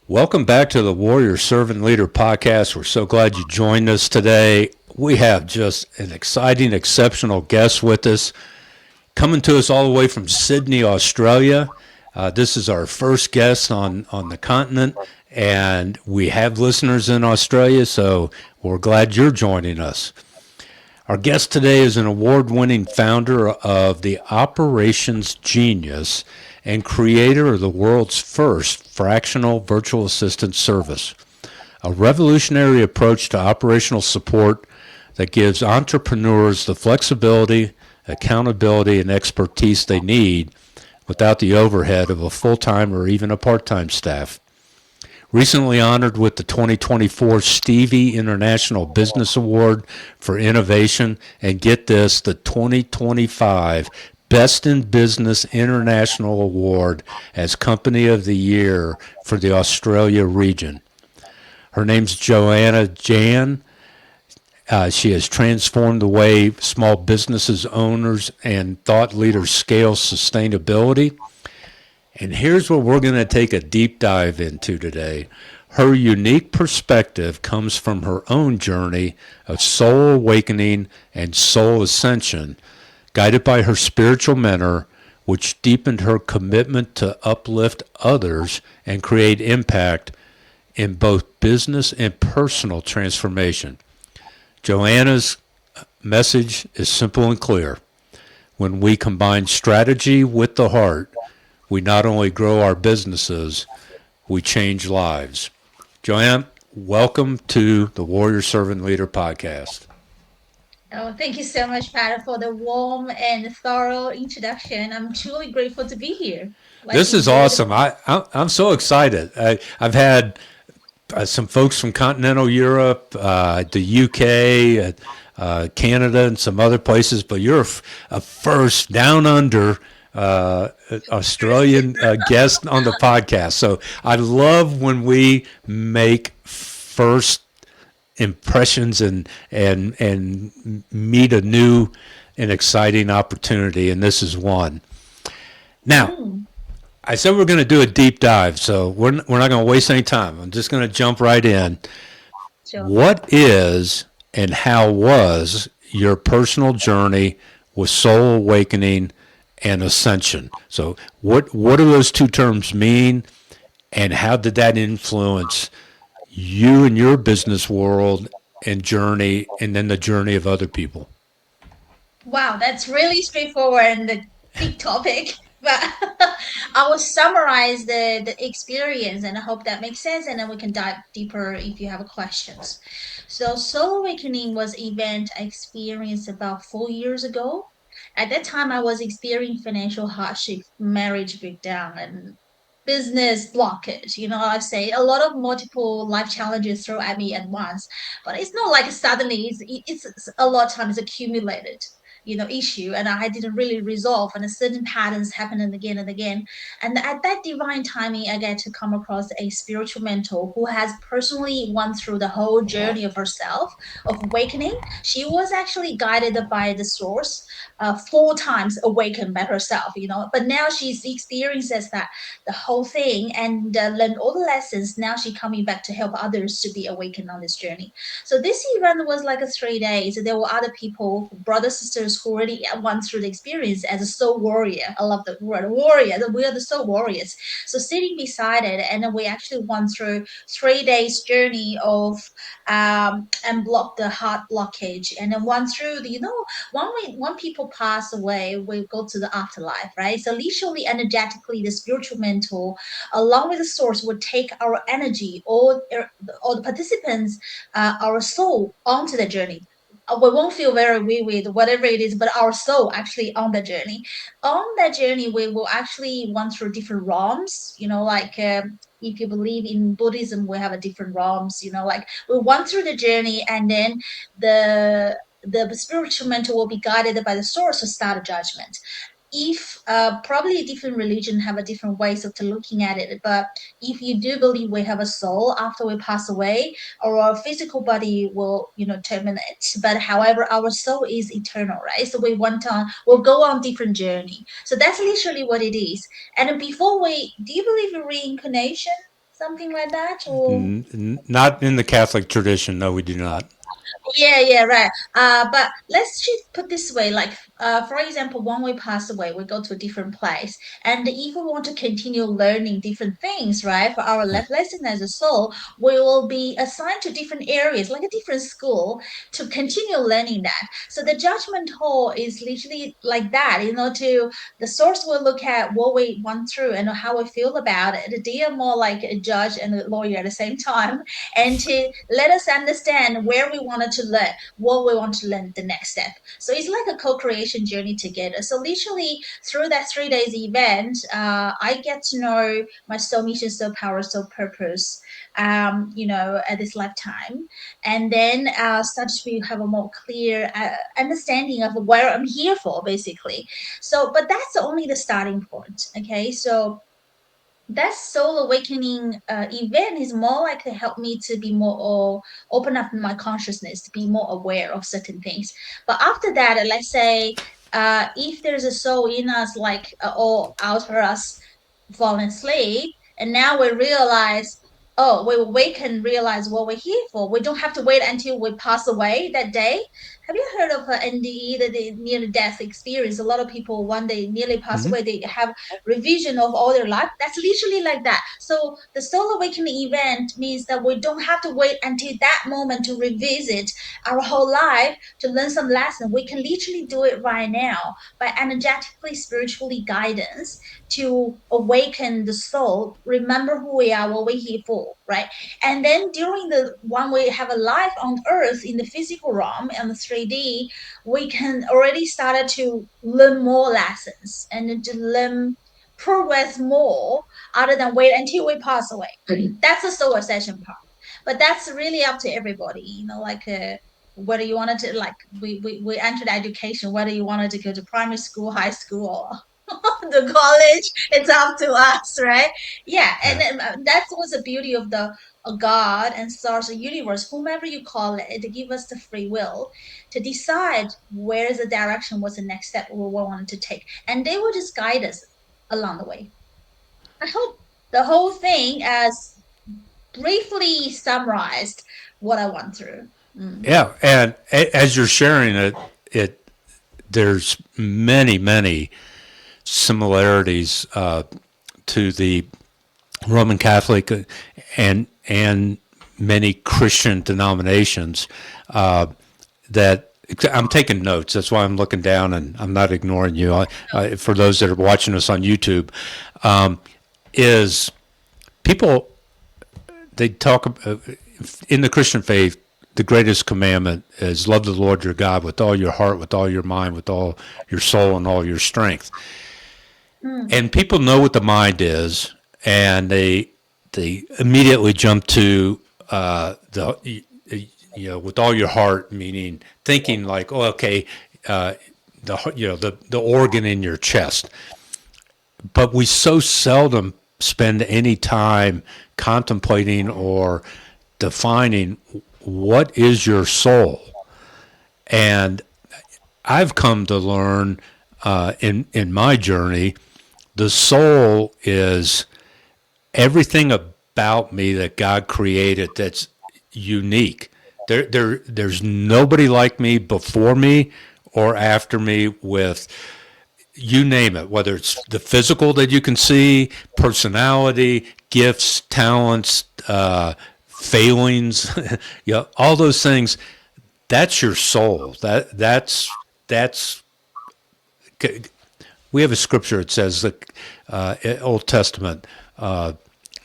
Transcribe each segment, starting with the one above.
Welcome back to the Warrior Servant Leader podcast. We're so glad you joined us today. We have just an exciting, exceptional guest with us, coming to us all the way from Sydney, Australia. This is our first guest on the continent, and we have listeners in Australia, so we're glad you're joining us. Our guest today is an award winning founder of the Operations Genius and creator of the world's first fractional virtual assistant service, a revolutionary approach to operational support that gives entrepreneurs the flexibility, accountability, and expertise they need without the overhead of a full time or even a part time staff. Recently honored with the 2024 Stevie International Business Award for Innovation, and get this, the 2025 Best in Business International Award as Company of the Year for the Australia region. Her name's Joanna Zhang. She has transformed the way small businesses, owners, and thought leaders scale sustainability. And here's what we're going to take a deep dive into today. Her unique perspective comes from her own journey of soul awakening and soul ascension, guided by her spiritual mentor, which deepened her commitment to uplift others and create impact in both business and personal transformation. Joanna's message is simple and clear. When we combine strategy with the heart, we not only grow our businesses, we change lives. Joanne, welcome to the Warrior Servant Leader podcast. Oh, thank you so much, Pat, for the warm and thorough introduction. I'm truly grateful to be here. Let's This is enjoy the awesome. I'm so excited. I've had some folks from continental Europe, the UK, Canada, and some other places, but you're a first down under Australian guest on the podcast. So I love when we make first impressions and meet a new and exciting opportunity, and this is one. Now, Mm, I said we're going to do a deep dive, so we're not going to waste any time. I'm just going to jump right in. sure. What is and how was your personal journey with soul awakening and ascension? So, what do those two terms mean, and how did that influence you and your business world and journey, and then the journey of other people? Wow, that's really straightforward and a big topic. But I will summarize the experience and I hope that makes sense. And then we can dive deeper if you have questions. So, Soul Awakening was an event I experienced about 4 years ago. At that time, I was experiencing financial hardship, marriage breakdown, and business blockage. I say a lot of multiple life challenges thrown at me at once, but it's not like suddenly. It's a lot of times accumulated. Issue, and I didn't really resolve, and certain patterns happening again and again. And at that divine timing, I get to come across a spiritual mentor who has personally went through the whole journey of herself of awakening. She was actually guided by the source, 4 times awakened by herself, but now she's experiences that the whole thing and learned all the lessons. Now she coming back to help others to be awakened on this journey. So this event was like a 3 days. There were other people, brothers, sisters who already went through the experience as a soul warrior. I love the word warrior. We are the soul warriors. So sitting beside it, and then we actually went through 3 days journey of unblock the heart blockage, and then went through the when people pass away, we go to the afterlife, right? So literally, energetically, the spiritual mentor, along with the source, would take our energy, or the participants, our soul onto the journey. We won't feel very vivid, whatever it is, but our soul actually on the journey. On that journey, we will actually went through different realms. Like if you believe in Buddhism, we have a different realms. Like we went through the journey, and then the spiritual mentor will be guided by the source to start a judgment. If probably different religion have a different ways of looking at it, but if you do believe we have a soul after we pass away, our physical body will terminate, but however our soul is eternal, right? So we'll go on different journey. So that's literally what it is. And before we do you believe in reincarnation? something like that, or Not in the Catholic tradition. No, we do not. yeah, right. But let's just put this way, like, for example, when we pass away, we go to a different place, and if we want to continue learning different things, right, for our Yeah. life lesson as a soul, we will be assigned to different areas, like a different school, to continue learning that. So the judgment hall is literally like that, to the source will look at what we went through and how we feel about it. They are more like a judge and a lawyer at the same time, and to let us understand where we wanted to learn, what we want to learn the next step. So it's like a co-creation journey together. So literally through that 3 days event, I get to know my soul mission, soul power, soul purpose, at this lifetime, and then start to have a more clear understanding of where I'm here for, basically. So, but that's only the starting point. Okay, so that soul awakening event is more like to help me to be more open up my consciousness, to be more aware of certain things. But after that, let's say if there's a soul in us, like or out of us fallen asleep, and now we realize, oh, we awaken, realize what we're here for. We don't have to wait until we pass away that day. Have you heard of NDE, the near death experience? A lot of people, when they nearly pass Hmm. away, they have revision of all their life. That's literally like that. So the soul awakening event means that we don't have to wait until that moment to revisit our whole life to learn some lesson. We can literally do it right now by energetically, spiritually guidance to awaken the soul, remember who we are, what we're here for, right? And then during the one we have a life on earth in the physical realm and the 3D, we can already started to learn more lessons and to learn progress more other than wait until we pass away. That's the soul session part. But that's really up to everybody, like whether you wanted to, like, we entered education, whether you wanted to go to primary school, high school, or the college, it's up to us, right? Yeah, and Yeah. then, that was the beauty of the God and stars, the universe, whomever you call it, to give us the free will to decide where's the direction, what's the next step we wanted to take, and they will just guide us along the way. I hope the whole thing as briefly summarized what I went through. Yeah. And as you're sharing it, there's many, many similarities to the Roman Catholic and many Christian denominations that I'm taking notes. That's why I'm looking down and I'm not ignoring you. For those that are watching us on YouTube, is people they talk in the Christian faith. The greatest commandment is love the Lord your God with all your heart, with all your mind, with all your soul, and all your strength. Mm, And people know what the mind is, and they immediately jump to the with all your heart, meaning thinking like, oh, okay, the organ in your chest. But we so seldom spend any time contemplating or defining what is your soul. And I've come to learn in my journey, the soul is everything about me that God created that's unique. There's nobody like me before me or after me with you name it, whether it's the physical that you can see, personality, gifts, talents, failings, all those things. That's your soul. That's. We have a scripture that says that Old Testament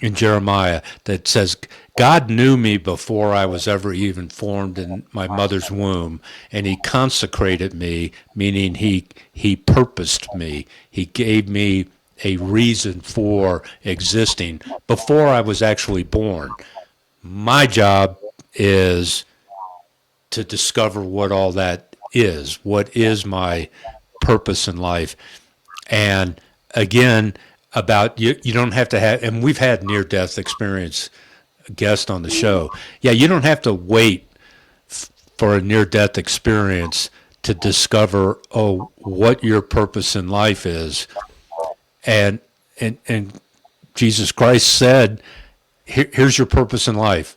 in Jeremiah that says God knew me before I was ever even formed in my mother's womb, and He consecrated me, meaning He purposed me. He gave me a reason for existing before I was actually born. My job is to discover what all that is. What is my purpose in life? And again, about you don't have to have, and we've had near death experience guest on the show. Yeah, you don't have to wait for a near death experience to discover what your purpose in life is. And Jesus Christ said here's your purpose in life.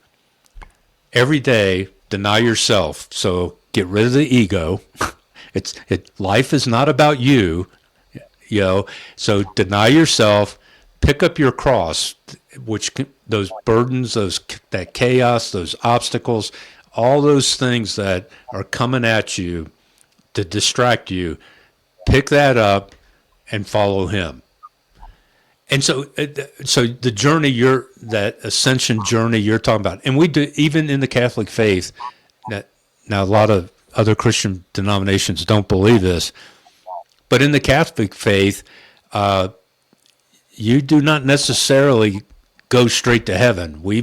Every day, deny yourself. So get rid of the ego. Life is not about you, you know. So deny yourself, pick up your cross, those burdens, that chaos, those obstacles, all those things that are coming at you to distract you. Pick that up and follow him. And so the journey that ascension journey you're talking about, and we do even in the Catholic faith. Now a lot of other Christian denominations don't believe this, but in the Catholic faith, you do not necessarily go straight to heaven. We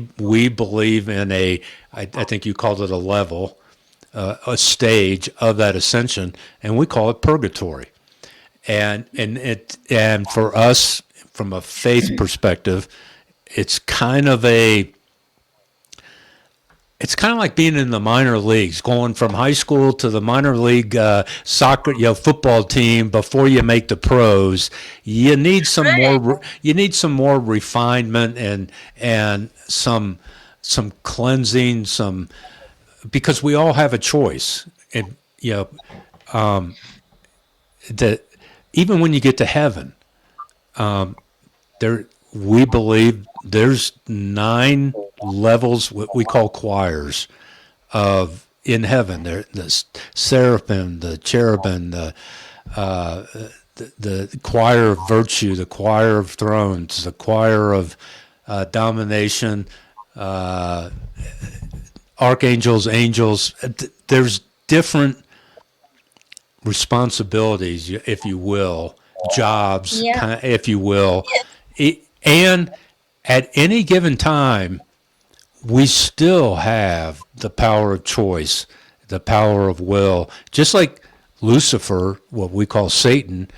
believe in I think you called it a level, a stage of that ascension, and we call it purgatory. And for us, from a faith perspective, it's kind of like being in the minor leagues, going from high school to the minor league soccer, football team before you make the pros. You need some more. You need some more refinement and some cleansing, because we all have a choice, and that even when you get to heaven, we believe there's 9 levels, what we call choirs, in heaven. There, the seraphim, the cherubim, the choir of virtue, the choir of thrones, the choir of domination, archangels, angels. There's different responsibilities, if you will, jobs, if you will. And at any given time, we still have the power of choice, the power of will. Just like Lucifer, what we call Satan,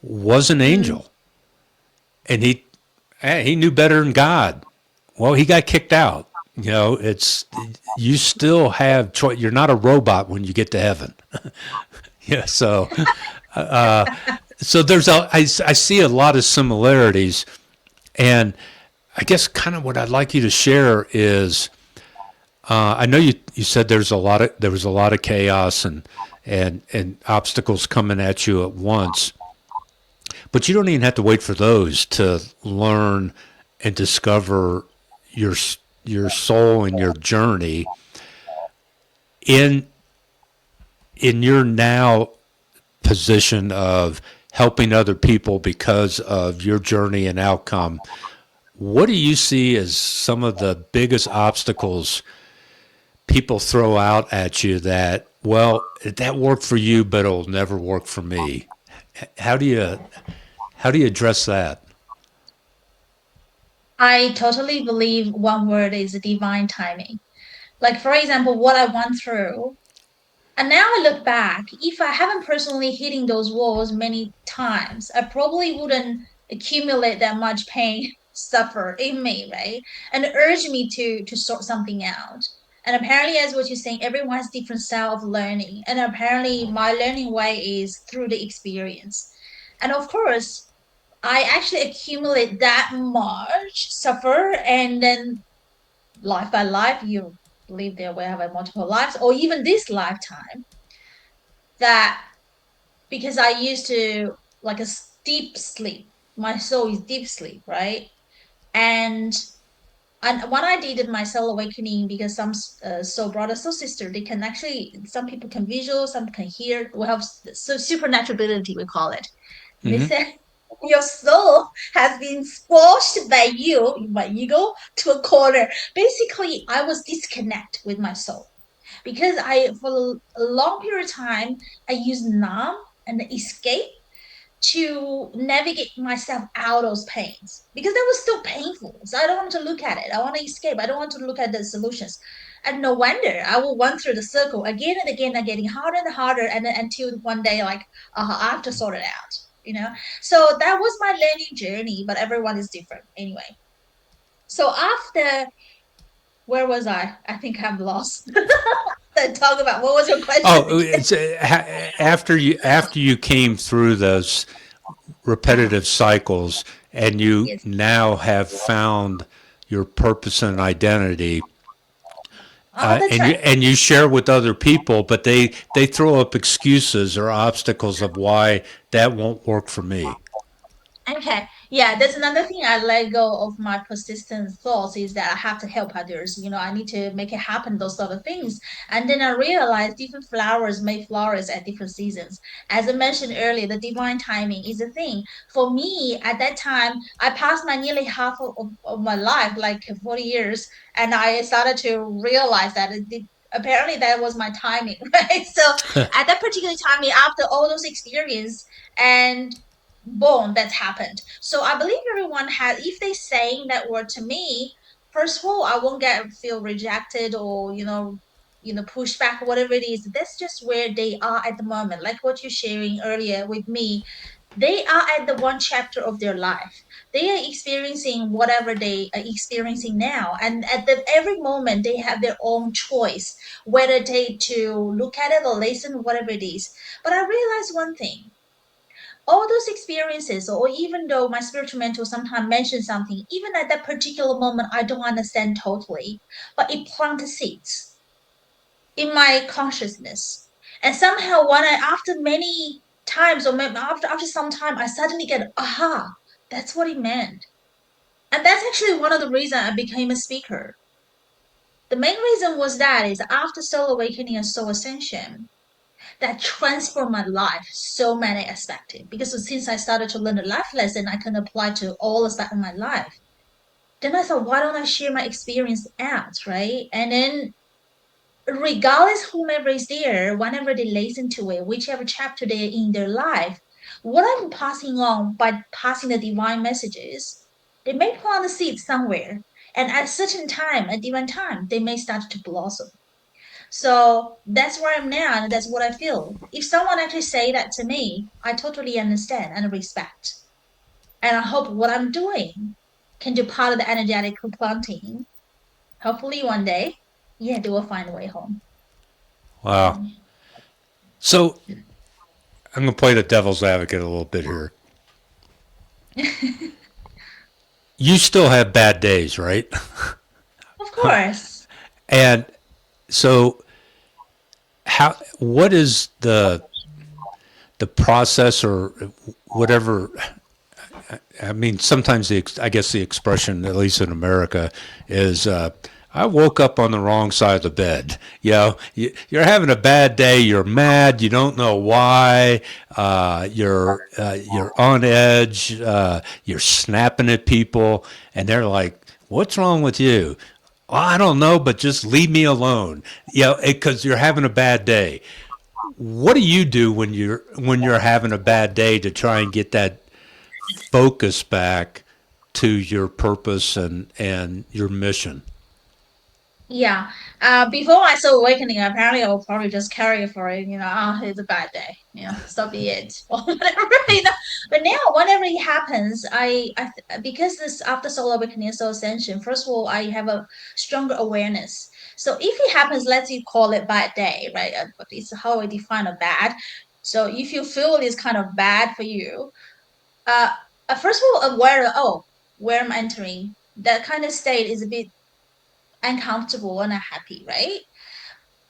was an angel. And he knew better than God. Well, he got kicked out. You still have choice. You're not a robot when you get to heaven. Yeah, so I see a lot of similarities, and I guess kind of what I'd like you to share is, I know you said there was a lot of chaos and obstacles coming at you at once, but you don't even have to wait for those to learn and discover your soul and your journey in your now position of helping other people because of your journey and outcome. What do you see as some of the biggest obstacles people throw out at you that worked for you, but it'll never work for me? How do you address that? I totally believe one word is divine timing. Like, for example, what I went through. And now I look back, if I haven't personally hitting those walls many times, I probably wouldn't accumulate that much pain, suffer in me, right? And urge me to sort something out. And apparently, as what you're saying, everyone has different style of learning. And apparently my learning way is through the experience. And of course, I actually accumulate that much suffer, and then life by life, you live there, we have a multiple lives, or even this lifetime, that because I used to like a deep sleep, my soul is deep sleep, right? And when I did my soul awakening, because some soul brother, soul sister, they can actually, some people can visual, some can hear. We have so supernatural ability, we call it. They Mm-hmm. said your soul has been squashed by you, by ego, to a corner. Basically, I was disconnect with my soul because for a long period of time, I used numb and escape to navigate myself out of those pains because that was still painful. So I don't want to look at it. I want to escape. I don't want to look at the solutions. And no wonder I will run through the circle again and again and getting harder and harder, and then until one day, like, I have to sort it out. So that was my learning journey, but everyone is different anyway. So after, where was I? I think I'm lost. Talk about, what was your question Oh, again? it's after you came through those repetitive cycles, and you Yes. now have found your purpose and identity, Oh, that's and right. you share with other people, but they throw up excuses or obstacles of why that won't work for me. Okay. Yeah, that's another thing I let go of my persistent thoughts is that I have to help others. I need to make it happen, those sort of things. And then I realized different flowers may flourish at different seasons. As I mentioned earlier, the divine timing is a thing. For me, at that time, I passed my nearly half of my life, like 40 years, and I started to realize that apparently that was my timing, right? So at that particular time, after all those experience, and boom, that's happened. So I believe everyone has, if they saying that word to me, first of all, I won't feel rejected or pushed back or whatever it is. That's just where they are at the moment. Like what you're sharing earlier with me, they are at the one chapter of their life. They are experiencing whatever they are experiencing now, and at every moment they have their own choice whether they to look at it or listen, whatever it is. But I realized one thing, all those experiences, or even though my spiritual mentor sometimes mentions something, even at that particular moment, I don't understand totally, but it planted seeds in my consciousness. And somehow, after many times, or maybe after some time, I suddenly get, aha, that's what it meant. And that's actually one of the reasons I became a speaker. The main reason was that is after soul awakening and soul ascension, that transformed my life so many aspects because since I started to learn the life lesson I can apply to all aspects of my life. Then I thought, why don't I share my experience out, right? And then regardless whomever is there, whenever they listen to it, whichever chapter they're in their life, what I'm passing on by passing the divine messages, they may plant a seed somewhere, and at a certain time, at divine time, they may start to blossom. So that's where I'm now, and that's what I feel. If someone actually say that to me, I totally understand and respect. And I hope what I'm doing can do part of the energetic planting. Hopefully one day, yeah, they will find a way home. Wow. So I'm going to play the devil's advocate a little bit here. You still have bad days, right? Of course. And so how what is the process or whatever? I mean, sometimes I guess the expression, at least in America, is I woke up on the wrong side of the bed. You're having a bad day. You're mad. You don't know why. You're on edge. You're snapping at people, and they're like, "What's wrong with you?" Well, I don't know, but just leave me alone. Because you're having a bad day. What do you do when you're having a bad day to try and get that focus back to your purpose and your mission? Yeah. Before I saw awakening, apparently I will probably just carry it for it. It's a bad day. So be it, or whatever. But now, whenever it happens, because this after soul awakening, soul ascension. First of all, I have a stronger awareness. So if it happens, let's you call it bad day, right? But it's how I define a bad. So if you feel it's kind of bad for you, uh, first of all, aware. Oh, where I'm entering. That kind of state is a bit uncomfortable and unhappy, right?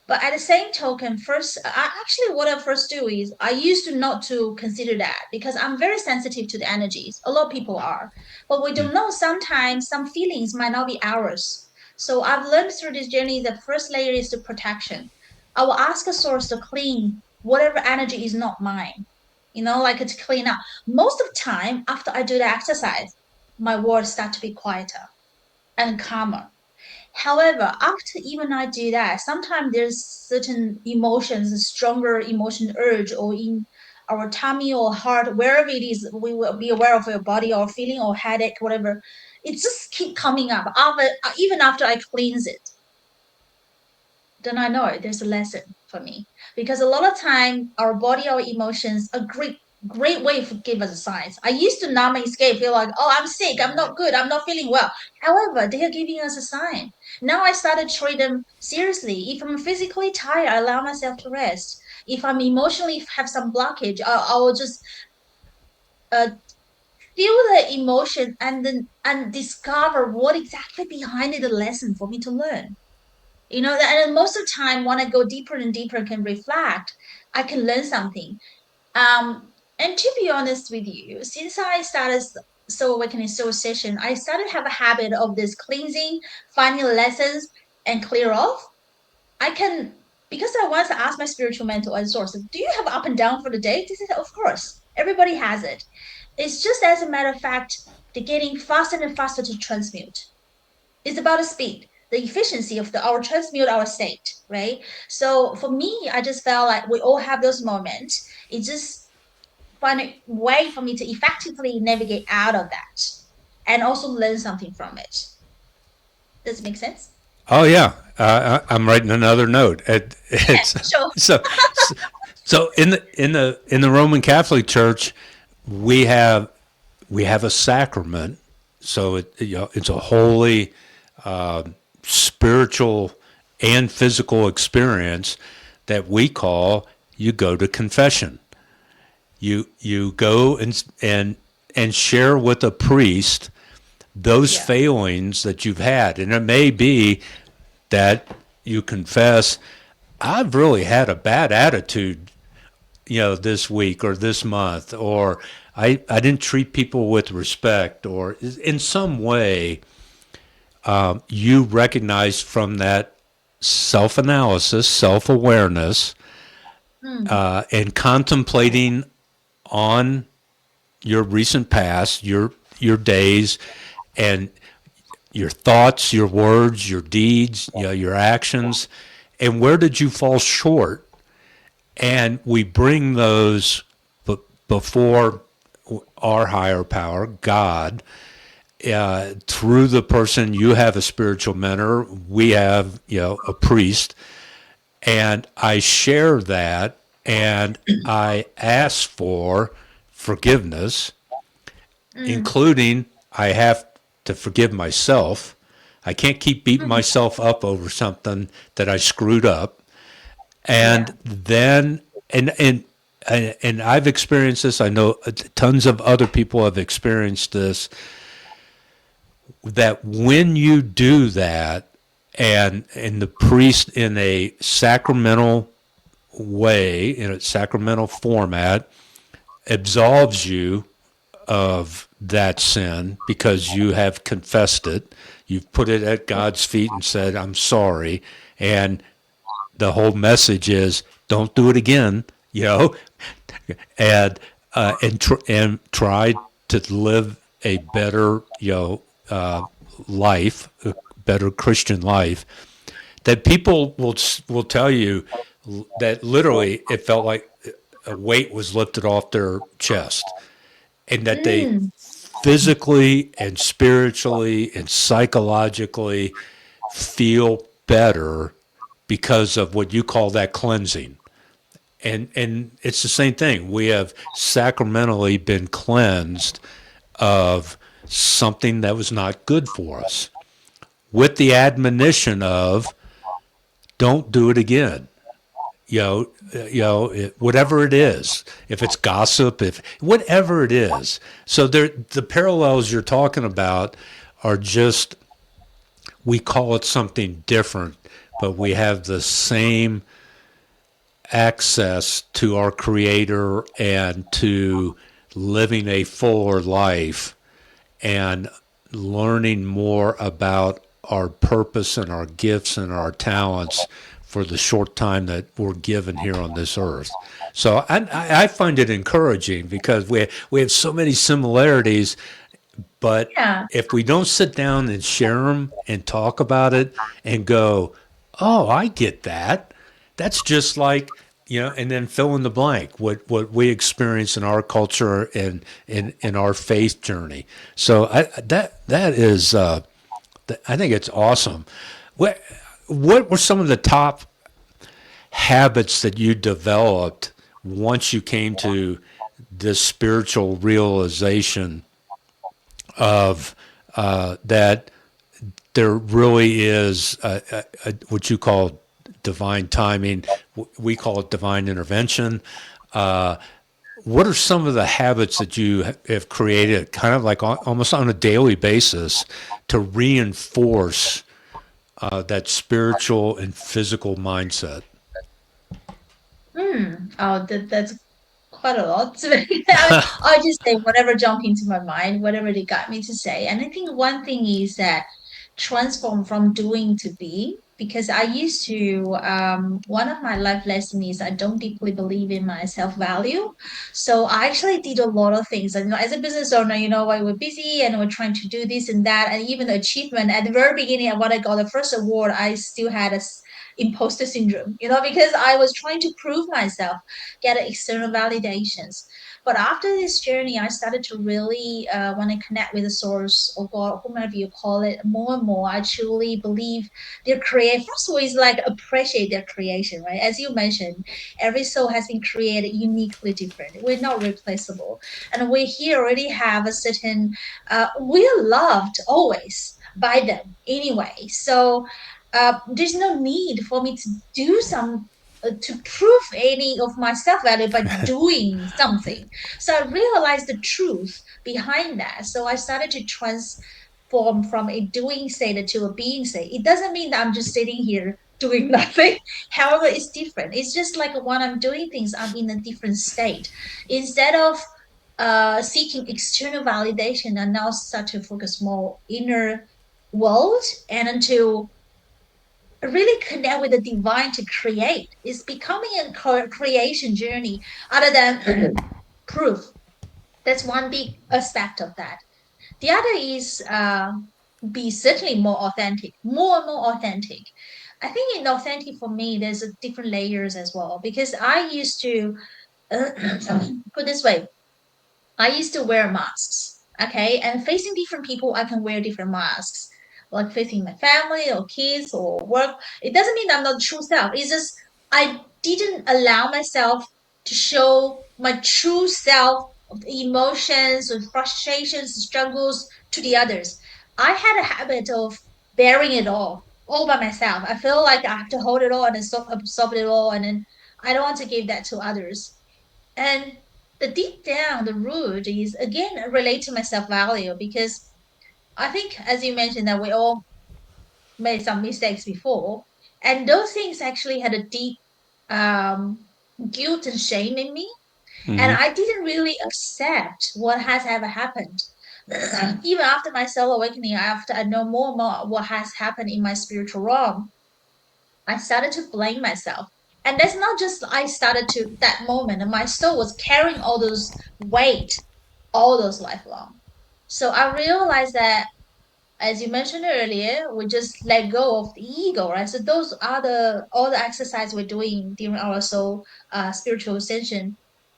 But at the same token, first, actually, what I first do is I used to not to consider that because I'm very sensitive to the energies. A lot of people are, but we don't know. Sometimes some feelings might not be ours. So I've learned through this journey the first layer is the protection. I will ask a source to clean whatever energy is not mine. Like to clean up. Most of the time, after I do the exercise, my words start to be quieter and calmer. However, after even I do that, sometimes there's certain emotions, a stronger emotion urge, or in our tummy or heart, wherever it is, we will be aware of your body or feeling or headache, whatever. It just keep coming up even after I cleanse it. Then I know there's a lesson for me because a lot of time our body, our emotions, a great way to give us signs. I used to numb and escape, feel like, oh, I'm sick, I'm not good, I'm not feeling well. However, they are giving us a sign. Now I started to treat them seriously. If I'm physically tired, I allow myself to rest. If I'm emotionally have some blockage, I will just uh, feel the emotion and discover what exactly behind the lesson for me to learn. And most of the time when I go deeper and deeper and can reflect, I can learn something. And to be honest with you, since I started Soul Awakening Soul Session, I started to have a habit of this cleansing, finding lessons, and clear off. I can, because I once asked my spiritual mentor and source, do you have up and down for the day? They said, of course, everybody has it. It's just as a matter of fact, they're getting faster and faster to transmute. It's about the speed, the efficiency of our transmute our state, right? So for me, I just felt like we all have those moments. It just find a way for me to effectively navigate out of that and also learn something from it. Does it make sense? Oh yeah, I'm writing another note. Yeah, It's sure. so so in the Roman Catholic Church, we have we have a sacrament. So it's a holy, spiritual, and physical experience that we call you go to confession. You go and share with a priest those Yeah. failings that you've had, and it may be that you confess, I've really had a bad attitude, this week or this month, or I didn't treat people with respect, or in some way, you recognize from that self analysis, self awareness, Mm. and contemplating on your recent past, your days, and your thoughts, your words, your deeds, your actions, and where did you fall short? And we bring those before our higher power, God, through the person. You have a spiritual mentor. We have, a priest, and I share that, and I ask for forgiveness, Mm. including I have to forgive myself. I can't keep beating Mm. myself up over something that I screwed up. And Yeah. then and I've experienced this. I know tons of other people have experienced this. That when you do that, and the priest in a sacramental way, in a sacramental format, absolves you of that sin because you have confessed it. You've put it at God's feet and said, I'm sorry. And the whole message is don't do it again, and and try to live a better, life, a better Christian life. That people will tell you that literally it felt like a weight was lifted off their chest, and that they Mm. physically and spiritually and psychologically feel better because of what you call that cleansing. And it's the same thing. We have sacramentally been cleansed of something that was not good for us, with the admonition of don't do it again. Whatever it is, if it's gossip, if whatever it is. So the parallels you're talking about are just, we call it something different, but we have the same access to our Creator and to living a fuller life and learning more about our purpose and our gifts and our talents for the short time that we're given here on this earth. So I find it encouraging because we have so many similarities, but Yeah. if we don't sit down and share them and talk about it and go, oh, I get that. That's just like, and then fill in the blank, what we experience in our culture and in our faith journey. So that is, I think it's awesome. What were some of the top habits that you developed once you came to this spiritual realization of that there really is what you call divine timing? We call it divine intervention. what are some of the habits that you have created, kind of like almost on a daily basis, to reinforce that spiritual and physical mindset? Oh, that's quite a lot. I just say whatever jump into my mind, whatever they got me to say. And I think one thing is that transform from doing to being. Because I used to, one of my life lessons is I don't deeply believe in my self value. So I actually did a lot of things. And as a business owner, we're busy and we're trying to do this and that. And even the achievement at the very beginning, when I got the first award, I still had imposter syndrome, because I was trying to prove myself, get external validations. But after this journey, I started to really want to connect with the source or God, whomever you call it, more and more. I truly believe their create. First of all, is like appreciate their creation, right? As you mentioned, every soul has been created uniquely different. We're not replaceable, and we here already have a certain. We're loved always by them anyway. So there's no need for me to do some to prove any of my self-value by doing something. So I realized the truth behind that. So I started to transform from a doing state to a being state. It doesn't mean that I'm just sitting here doing nothing. However, it's different. It's just like when I'm doing things, I'm in a different state. Instead of seeking external validation, I now start to focus more inner world and until really connect with the divine to create. It's becoming a creation journey other than proof. That's one big aspect of that. The other is be certainly more authentic, more and more authentic. I think in authentic for me, there's a different layers as well because I used to put this way, I used to wear masks, okay? And facing different people, I can wear different masks. Like facing my family or kids or work. It doesn't mean I'm not true self. It's just I didn't allow myself to show my true self of the emotions and frustrations, struggles to the others. I had a habit of bearing it all by myself. I feel like I have to hold it all and then absorb it all, and then I don't want to give that to others. And the deep down, the root is again relate to my self value because I think, as you mentioned, that we all made some mistakes before, and those things actually had a deep um, guilt and shame in me, and Hmm. I didn't really accept what has ever happened. Even after my soul awakening, after I know more and more what has happened in my spiritual realm, I started to blame myself. And that's not just I started to that moment, and my soul was carrying all those weight, all those lifelong. So I realized that, as you mentioned earlier, we just let go of the ego, right? So those are the all the exercise we're doing during our soul spiritual ascension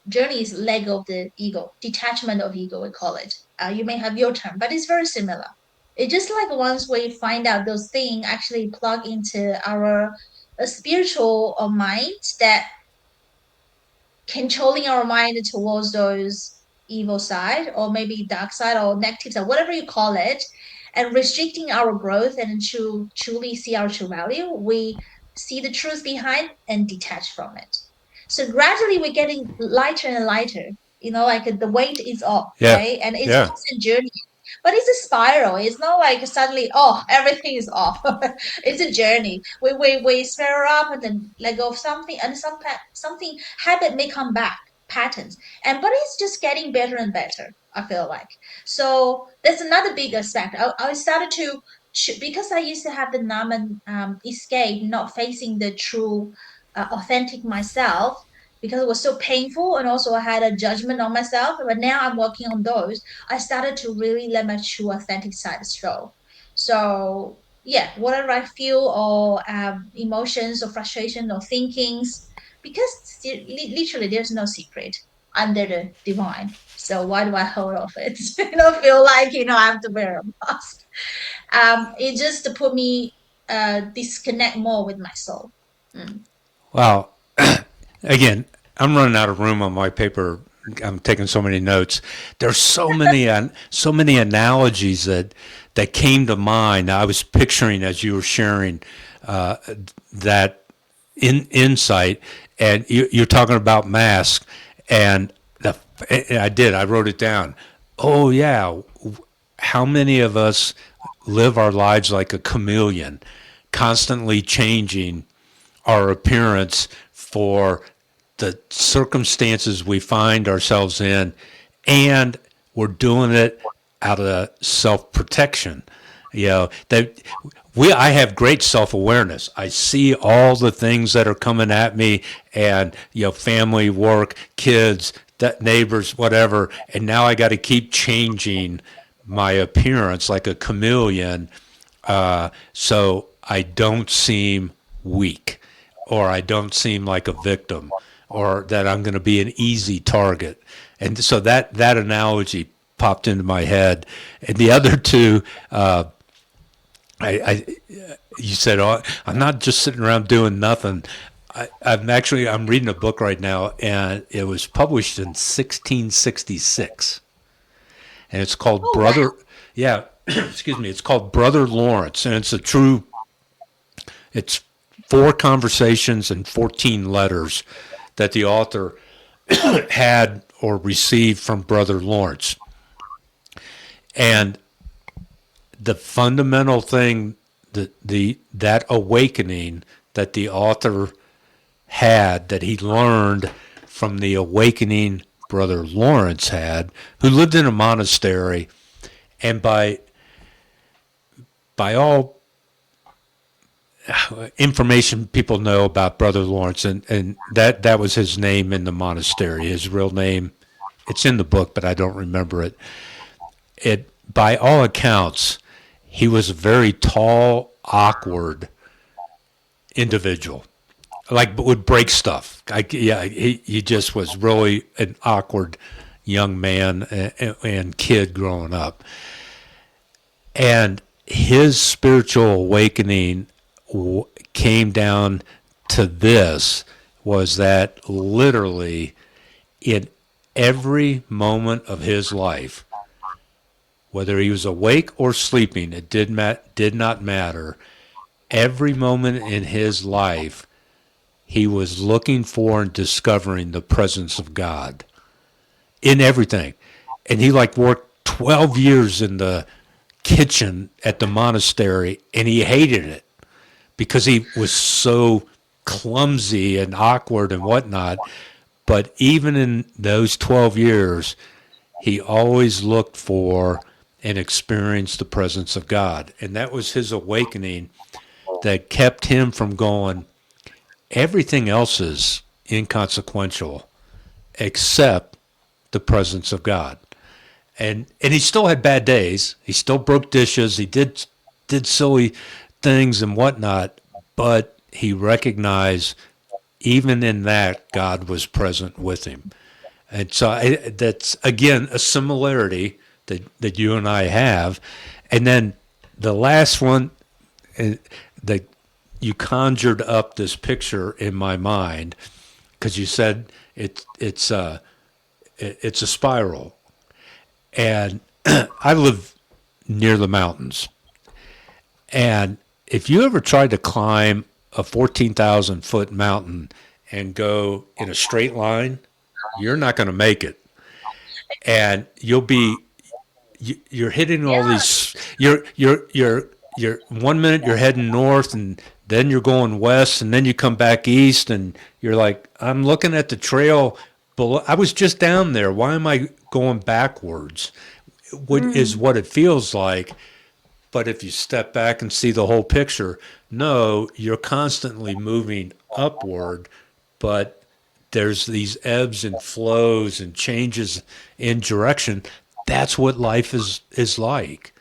journey is let go of the ego, detachment of ego, we call it. You may have your term, but it's very similar. It's just like once we find out those things actually plug into our spiritual mind that controlling our mind towards those evil side or maybe dark side or negative side, whatever you call it, and restricting our growth and to truly see our true value, we see the truth behind and detach from it. So gradually we're getting lighter and lighter, like the weight is off, Yeah. right? And it's a Yeah. constant journey. But it's a spiral. It's not like suddenly, oh, everything is off. It's a journey. We spiral up and then let go of something, and something habit may come back, patterns, and but it's just getting better and better. I feel like so. That's another big aspect. I started to because I used to have the numb and escape, not facing the true, authentic myself because it was so painful and also I had a judgment on myself. But now I'm working on those. I started to really let my true authentic side show. So yeah, whatever I feel or emotions or frustration or thinkings, because literally there's no secret under the divine. So why do I hold off it? Feel like I have to wear a mask. It just to put me disconnect more with my soul. Mm. Wow. Again, I'm running out of room on my paper. I'm taking so many notes. There's so many analogies that came to mind. I was picturing as you were sharing uh, that insight, and you're talking about masks and the I did. I wrote it down. Oh, yeah. How many of us live our lives like a chameleon, constantly changing our appearance for the circumstances we find ourselves in, and we're doing it out of self-protection. That I have great self-awareness. I see all the things that are coming at me, and family, work, kids, that neighbors, whatever, and now I got to keep changing my appearance like a chameleon, so I don't seem weak, or I don't seem like a victim, or that I'm going to be an easy target. And so that analogy popped into my head. And the other two, you said, oh, I'm not just sitting around doing nothing. I'm reading a book right now, and it was published in 1666, and it's called Oh, Brother. wow. Yeah, excuse me. It's called Brother Lawrence, and it's 4 conversations and 14 letters that the author had or received from Brother Lawrence. And the fundamental thing that awakening that the author had, that he learned from the awakening Brother Lawrence had, who lived in a monastery, and by all information people know about Brother Lawrence, and that was his name in the monastery. His real name, it's in the book, but I don't remember it. By all accounts, he was a very tall, awkward individual. Like, would break stuff. He just was really an awkward young man and kid growing up. And his spiritual awakening came down to this, was that literally in every moment of his life, whether he was awake or sleeping, it did not matter. Every moment in his life, he was looking for and discovering the presence of God in everything. And he worked 12 years in the kitchen at the monastery, and he hated it because he was so clumsy and awkward and whatnot. But even in those 12 years, he always looked for and experienced the presence of God. And that was his awakening that kept him from going, everything else is inconsequential except the presence of God. And he still had bad days. He still broke dishes. He did silly things and whatnot, but he recognized even in that God was present with him. And so that's, again, a similarity that you and I have. And then the last one, that you conjured up this picture in my mind, because you said it's a spiral. And I live near the mountains. And if you ever tried to climb a 14,000-foot mountain and go in a straight line, you're not going to make it. And you're hitting all Yeah. these, you're 1 minute you're heading north, and then you're going west, and then you come back east, and you're like, I'm looking at the trail below. I was just down there. Why am I going backwards? Is what it feels like. But if you step back and see the whole picture, no, you're constantly moving upward, but there's these ebbs and flows and changes in direction. That's what life is like.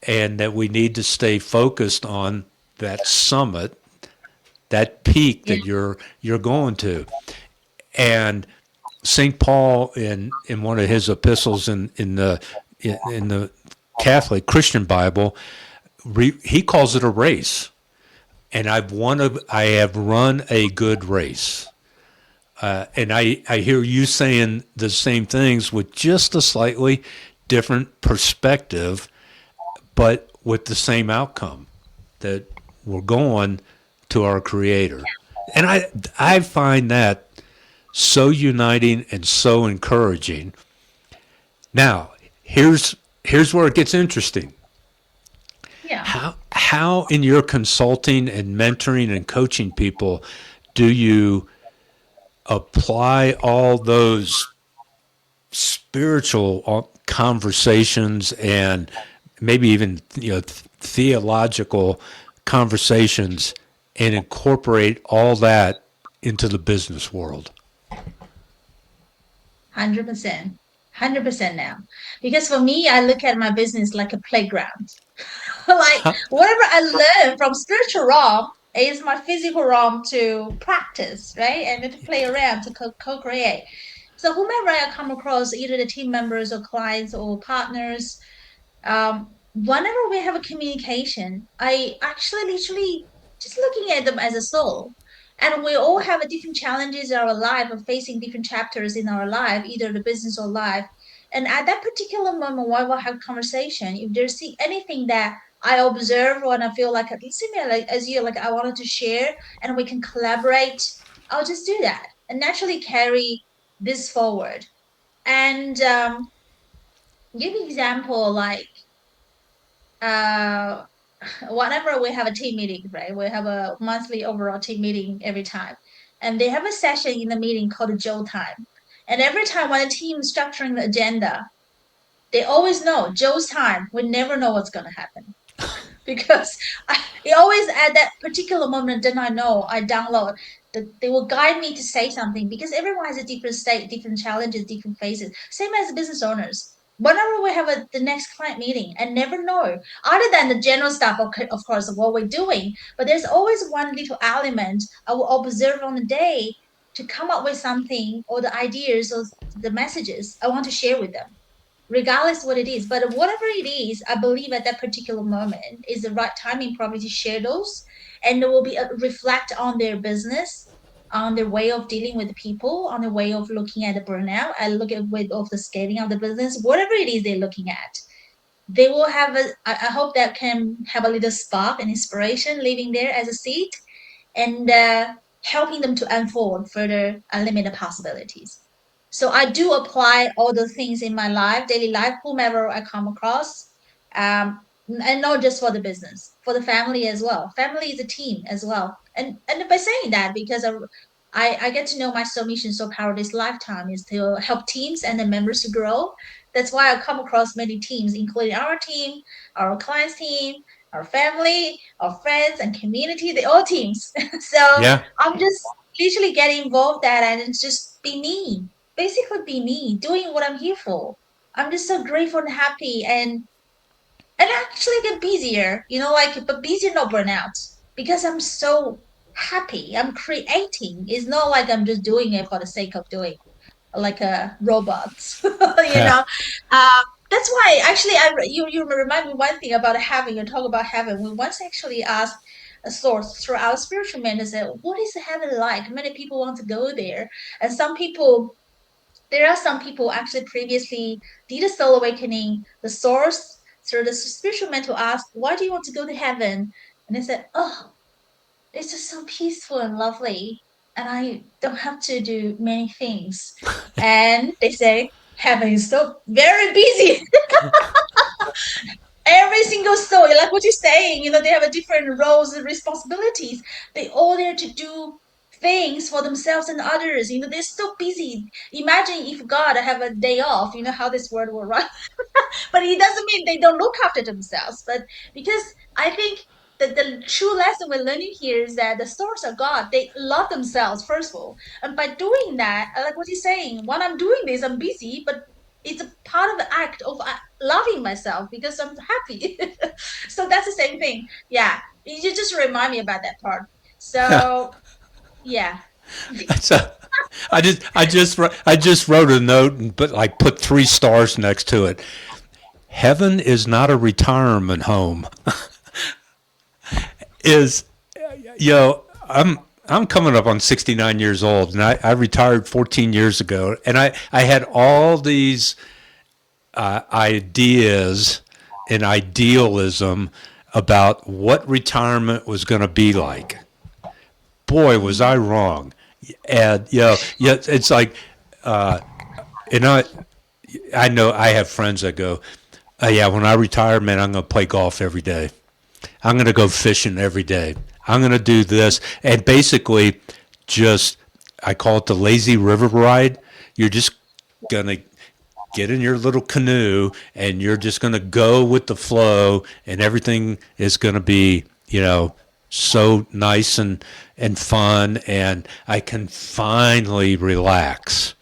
And that we need to stay focused on that summit, that peak Yeah. that you're going to. And St. Paul, in one of his epistles in the Catholic Christian Bible, he calls it a race. And I have run a good race. And I hear you saying the same things with just a slightly different perspective, but with the same outcome, that we're going to our Creator. And I find that so uniting and so encouraging. Now, here's where it gets interesting. Yeah. How in your consulting and mentoring and coaching people do you apply all those spiritual conversations and maybe even theological conversations and incorporate all that into the business world? 100%. 100% now. Because for me, I look at my business like a playground. Like whatever I learn from spiritual realm is my physical realm to practice, right? And then to play around to co-create. So whomever I come across, either the team members or clients or partners, whenever we have a communication, I actually literally just looking at them as a soul. And we all have a different challenges in our life of facing different chapters in our life, either the business or life. And at that particular moment, while we have conversation, if there's anything that I observe or I feel like similar like as you like I wanted to share and we can collaborate, I'll just do that and naturally carry this forward. And give example like uh whenever we have a team meeting, right? We have a monthly overall team meeting every time. And they have a session in the meeting called Joe time. And every time when a team is structuring the agenda, they always know Joe's time. We never know what's going to happen because it always at that particular moment, then I know I download that they will guide me to say something because everyone has a different state, different challenges, different phases. Same as business owners. Whenever we have the next client meeting, I never know, other than the general stuff, of course, of what we're doing, but there's always one little element I will observe on the day to come up with something or the ideas or the messages I want to share with them regardless what it is. But whatever it is, I believe at that particular moment is the right timing probably to share those, and it will be reflect on their business, on their way of dealing with people, on their way of looking at the burnout, and look at way of the scaling of the business, whatever it is they're looking at. They will have a. I hope that can have a little spark and inspiration living there as a seed and helping them to unfold further unlimited possibilities. So I do apply all those things in my life, daily life, whomever I come across, and not just for the business, for the family as well. Family is a team as well. And by saying that, because I get to know my soul mission, soul power this lifetime is to help teams and the members to grow. That's why I come across many teams, including our team, our clients' team, our family, our friends, and community. They all teams. So Yeah. I'm just literally getting involved that and it's just be me, basically be me, doing what I'm here for. I'm just so grateful and happy and actually get busier, like but busier not burnout because I'm so happy. I'm creating. It's not like I'm just doing it for the sake of doing like a robot, you know. That's why actually you remind me one thing about heaven. You talk about heaven. We once actually asked a source through our spiritual man and said, "What is heaven like?" Many people want to go there, and there are some people actually previously did a soul awakening. The source through the spiritual mentor asked, "Why do you want to go to heaven?" And they said, "Oh, it's just so peaceful and lovely, and I don't have to do many things." And they say, "Heaven is so very busy." Every single soul, like what you're saying, they have a different roles and responsibilities. They all there to do things for themselves and others. They're so busy. Imagine if God have a day off, how this world will run. But it doesn't mean they don't look after themselves. But because I think that the true lesson we're learning here is that the source of God, they love themselves, first of all. And by doing that, I like what you're saying. When I'm doing this, I'm busy, but it's a part of the act of loving myself because I'm happy. So that's the same thing. Yeah. You just remind me about that part. So, yeah. So I just wrote a note and put 3 stars next to it. Heaven is not a retirement home. Is I'm coming up on 69 years old, and I retired 14 years ago, and I had all these ideas and idealism about what retirement was going to be like. Boy, was I wrong. And yeah, it's like, and I know I have friends that go, yeah, when I retire, man, I'm going to play golf every day. I'm going to go fishing every day. I'm going to do this. And basically, just, I call it the lazy river ride. You're just going to get in your little canoe and you're just going to go with the flow, and everything is going to be, so nice and fun. And I can finally relax.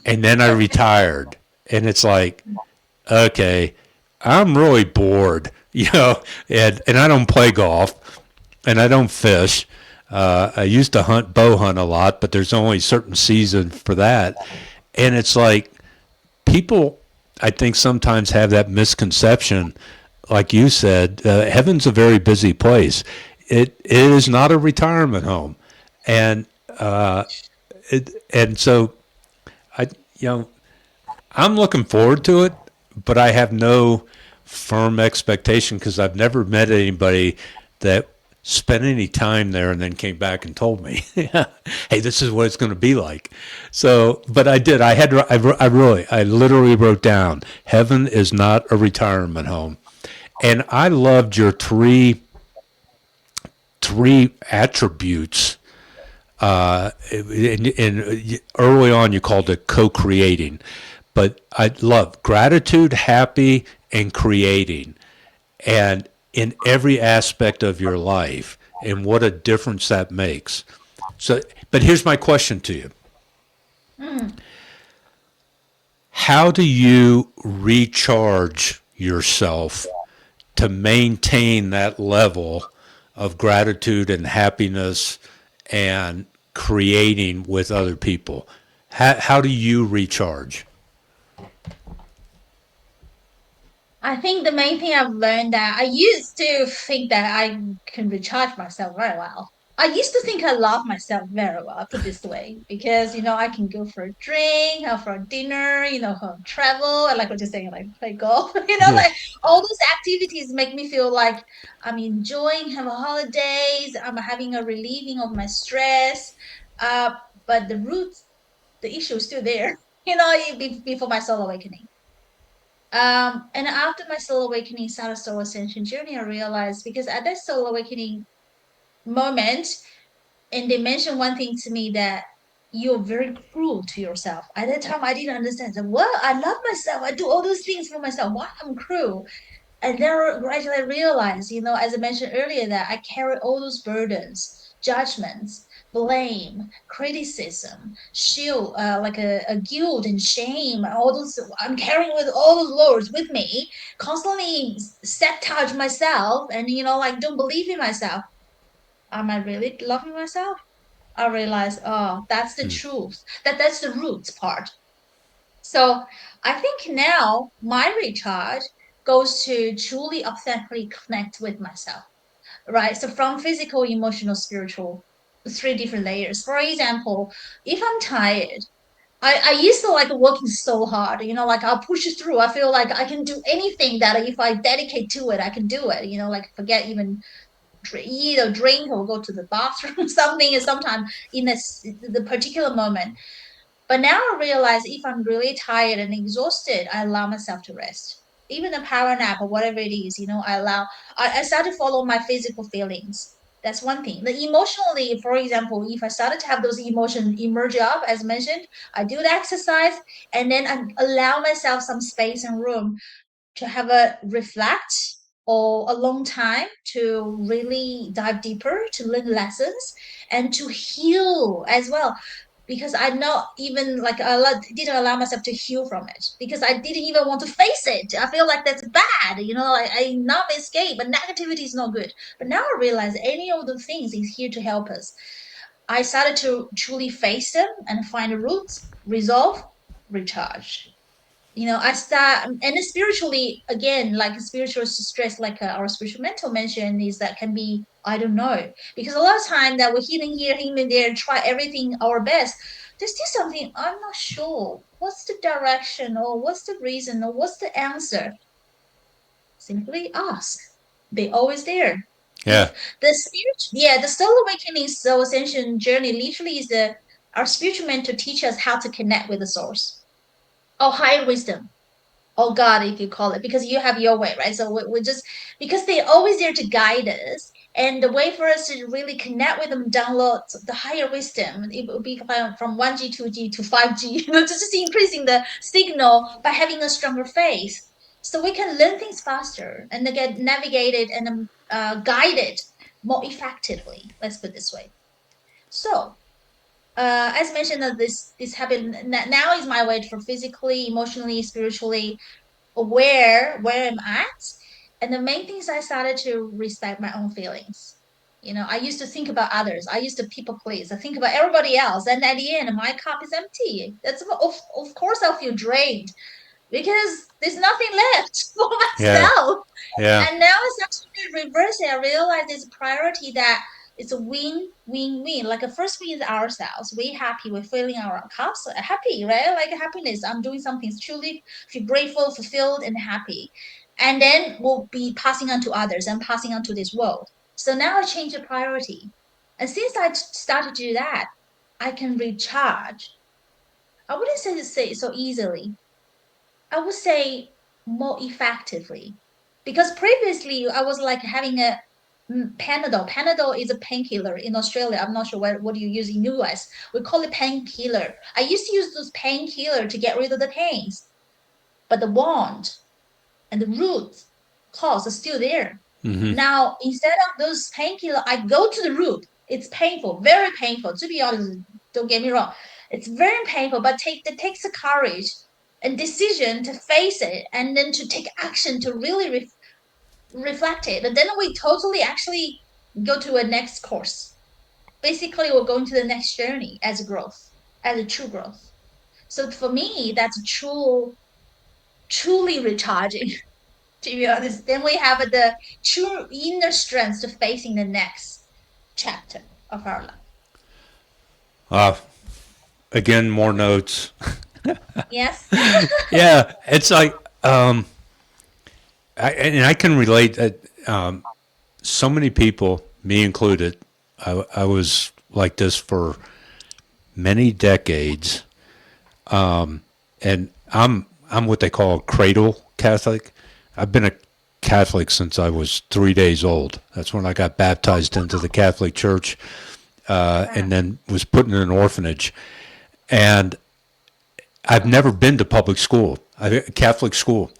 And then I retired. And it's like, okay, I'm really bored, and I don't play golf and I don't fish. I used to bow hunt a lot, but there's only a certain season for that. And it's like people, I think, sometimes have that misconception. Like you said, heaven's a very busy place. It is not a retirement home. And, and so I, you know, I'm looking forward to it, but I have no firm expectation because I've never met anybody that spent any time there and then came back and told me, "Hey, this is what it's going to be like." So, but I did. I literally wrote down, "Heaven is not a retirement home," and I loved your three attributes. And early on, you called it co-creating, but I love gratitude, happy, and creating, and in every aspect of your life, and what a difference that makes. So, but here's my question to you: Mm. how do you recharge yourself to maintain that level of gratitude and happiness and creating with other people? How do you recharge? I think the main thing I've learned that I used to think that I can recharge myself very well. I used to think I love myself very well, I put this way, because I can go for a drink, or for a dinner, travel, and like what you're saying, like play golf, Yeah. like all those activities make me feel like I'm enjoying, have holidays, I'm having a relieving of my stress. Uh, but the issue is still there, before my soul awakening. And after my soul awakening started soul ascension journey, I realized because at that soul awakening moment, and they mentioned one thing to me that you're very cruel to yourself. At that time, I didn't understand. So, well, I love myself. I do all those things for myself. Why I'm cruel? And then gradually I realized, as I mentioned earlier, that I carry all those burdens, judgments, blame, criticism, shield, like a guilt and shame, all those. I'm carrying with all those loads with me, constantly sabotage myself, and like don't believe in myself. Am I really loving myself? I realized, oh, that's the truth. That's the roots part. So I think now my recharge goes to truly authentically connect with myself, right? So from physical, emotional, spiritual, three different layers. For example, if I'm tired, I used to like working so hard, like I'll push it through. I feel like I can do anything that if I dedicate to it, I can do it, like forget even eat or drink or go to the bathroom, something, and sometimes in the particular moment. But now I realize if I'm really tired and exhausted, I allow myself to rest. Even a power nap or whatever it is, I start to follow my physical feelings. That's one thing. The emotionally, for example, if I started to have those emotions emerge up, as mentioned, I do the exercise and then I allow myself some space and room to have a reflect or a long time to really dive deeper, to learn lessons and to heal as well, because I not even like didn't allow myself to heal from it because I didn't even want to face it. I feel like that's bad, like I not escape, but negativity is not good. But now I realize any of the things is here to help us. I started to truly face them and find the roots, resolve, recharge. I start, and then spiritually again, like spiritual stress, like our spiritual mentor mentioned, is that can be, I don't know, because a lot of time that we're healing here, healing there, try everything our best, there's still something I'm not sure. What's the direction, or what's the reason, or what's the answer? Simply ask. They're always there. Yeah. The spirit, yeah, the soul awakening soul ascension journey literally is the our spiritual mentor teach us how to connect with the source or higher wisdom or God, if you call it, because you have your way, right? So we're just because they're always there to guide us. And the way for us to really connect with them, download the higher wisdom, it will be from 1G, 2G to 5G, just increasing the signal by having a stronger faith. So we can learn things faster and then get navigated and guided more effectively. Let's put it this way. So, as mentioned, that this happened now is my way for physically, emotionally, spiritually aware where I'm at. And the main thing is I started to respect my own feelings. I used to think about others. I used to people please. I think about everybody else. And at the end, my cup is empty. Of course I'll feel drained because there's nothing left for Yeah. myself. Yeah. And now it's actually reverse it. I realize there's a priority that it's a win-win-win. Like the first win is ourselves. We happy. We're filling our cups happy, right? Like happiness. I'm doing something truly feel grateful, fulfilled, and happy. And then we'll be passing on to others and passing on to this world. So now I change the priority. And since I started to do that, I can recharge. I wouldn't say it so easily. I would say more effectively. Because previously I was like having a Panadol. Panadol is a painkiller in Australia. I'm not sure what you use in US. We call it painkiller. I used to use those painkiller to get rid of the pains, but the wound and the root cause is still there. Hmm. Now, instead of those painkiller, I go to the root. It's painful, very painful. To be honest, don't get me wrong. It's very painful, but it takes the courage and decision to face it and then to take action to really reflect it. And then we totally actually go to a next course. Basically, we're going to the next journey as a growth, as a true growth. So for me, that's truly recharging, to be honest. Then we have the true inner strength to facing the next chapter of our life. Uh, Again, more notes. Yes. Yeah. It's like, and I can relate that so many people, me included, I was like this for many decades. And I'm what they call a cradle Catholic. I've been a Catholic since I was 3 days old. That's when I got baptized into the Catholic Church, Wow. and then was put in an orphanage. And I've never been to public school, Catholic school,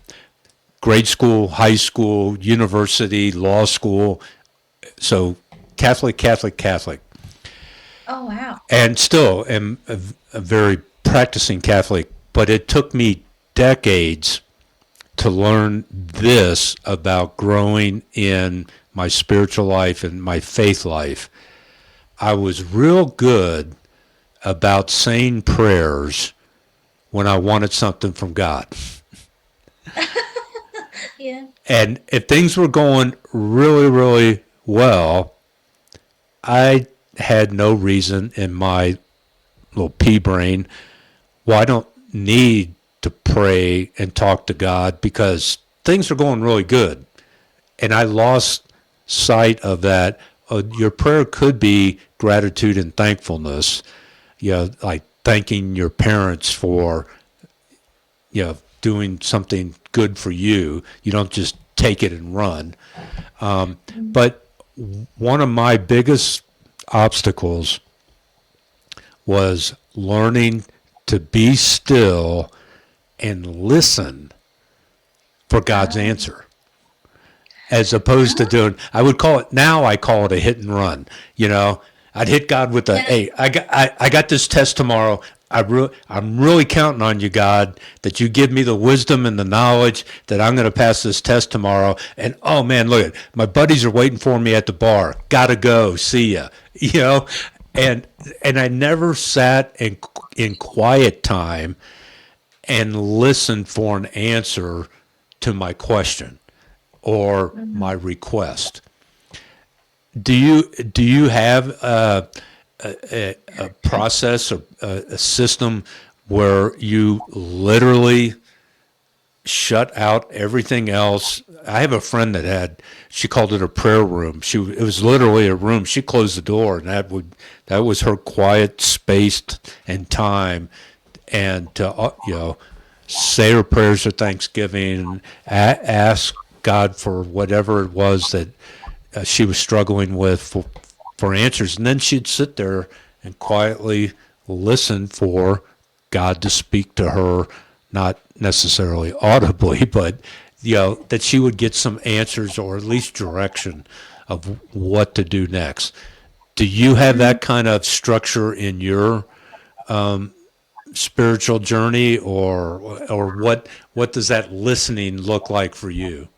grade school, high school, university, law school. So Catholic, Catholic, Catholic, Oh, wow. and still am a very practicing Catholic. But it took me decades to learn this about growing in my spiritual life and my faith life. I was real good about saying prayers when I wanted something from God. Yeah. And if things were going really, really well, I had no reason in my little pea brain why I don't need to pray and talk to God because things are going really good. And I lost sight of that. Your prayer could be gratitude and thankfulness, like thanking your parents for doing something good for you. You don't just take it and run. But one of my biggest obstacles was learning to be still and listen for God's Um, answer. As opposed to uh, doing, I call it a hit and run. I'd hit God with yeah. hey, I got this test tomorrow. I'm really counting on you, God, that you give me the wisdom and the knowledge that I'm going to pass this test tomorrow. And oh man, look at my buddies are waiting for me at the bar. Gotta go. See ya. And I never sat in quiet time and listened for an answer to my question or my Mhm. request. Do you have a process or a system where you literally shut out everything else. I have a friend she called it a prayer room. It was literally a room. She closed the door, and that was her quiet space and time, and to say her prayers of thanksgiving, ask God for whatever it was that she was struggling with for answers, and then she'd sit there and quietly listen for God to speak to her, not necessarily audibly, but that she would get some answers or at least direction of what to do next. Do you have Mm. that kind of structure in your spiritual journey, or what does that listening look like for you?